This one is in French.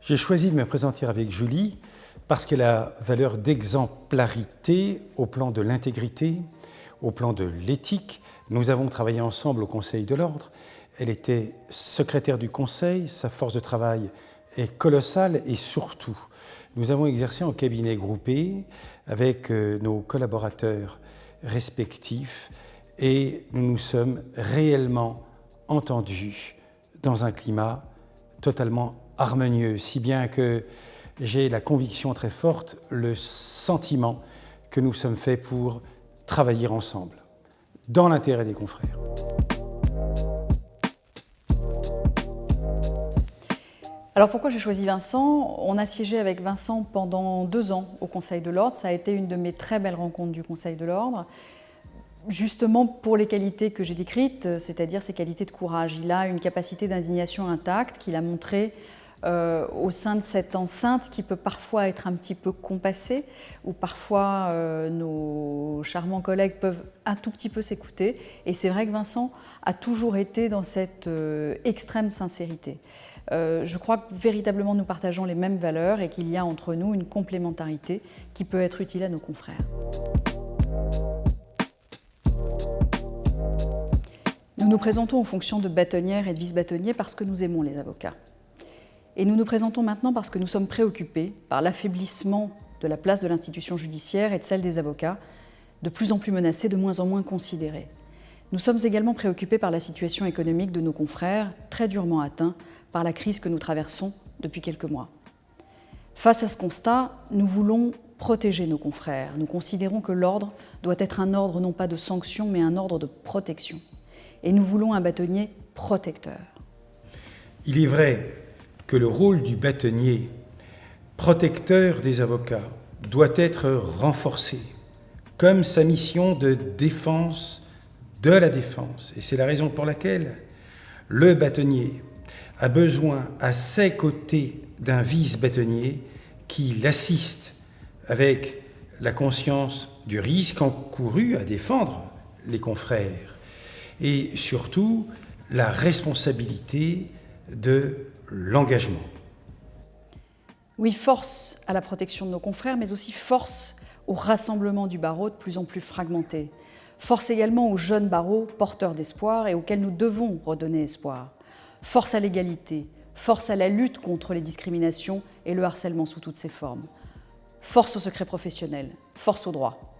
J'ai choisi de me présenter avec Julie parce qu'elle a valeur d'exemplarité au plan de l'intégrité, au plan de l'éthique. Nous avons travaillé ensemble au Conseil de l'Ordre. Elle était secrétaire du Conseil, sa force de travail est colossale et surtout, nous avons exercé en cabinet groupé avec nos collaborateurs respectifs et nous nous sommes réellement entendus dans un climat totalement harmonieux, si bien que j'ai la conviction très forte, le sentiment que nous sommes faits pour travailler ensemble, dans l'intérêt des confrères. Alors pourquoi j'ai choisi Vincent? On a siégé avec Vincent pendant 2 ans au Conseil de l'Ordre. Ça a été une de mes très belles rencontres du Conseil de l'Ordre. Justement pour les qualités que j'ai décrites, c'est-à-dire ses qualités de courage. Il a une capacité d'indignation intacte qu'il a montrée au sein de cette enceinte qui peut parfois être un petit peu compassée, où parfois nos charmants collègues peuvent un tout petit peu s'écouter. Et c'est vrai que Vincent a toujours été dans cette extrême sincérité. Je crois que véritablement nous partageons les mêmes valeurs et qu'il y a entre nous une complémentarité qui peut être utile à nos confrères. Nous nous présentons aux fonctions de bâtonnière et de vice-bâtonnier parce que nous aimons les avocats. Et nous nous présentons maintenant parce que nous sommes préoccupés par l'affaiblissement de la place de l'institution judiciaire et de celle des avocats, de plus en plus menacés, de moins en moins considérés. Nous sommes également préoccupés par la situation économique de nos confrères, très durement atteints par la crise que nous traversons depuis quelques mois. Face à ce constat, nous voulons protéger nos confrères. Nous considérons que l'ordre doit être un ordre non pas de sanction, mais un ordre de protection. Et nous voulons un bâtonnier protecteur. Il est vrai que le rôle du bâtonnier protecteur des avocats doit être renforcé, comme sa mission de défense de la défense. Et c'est la raison pour laquelle le bâtonnier a besoin à ses côtés d'un vice-bâtonnier qui l'assiste avec la conscience du risque encouru à défendre les confrères et surtout la responsabilité de l'engagement. Oui, force à la protection de nos confrères, mais aussi force au rassemblement du barreau de plus en plus fragmenté. Force également aux jeunes barreaux porteurs d'espoir et auxquels nous devons redonner espoir. Force à l'égalité, force à la lutte contre les discriminations et le harcèlement sous toutes ses formes. Force au secret professionnel, force au droit.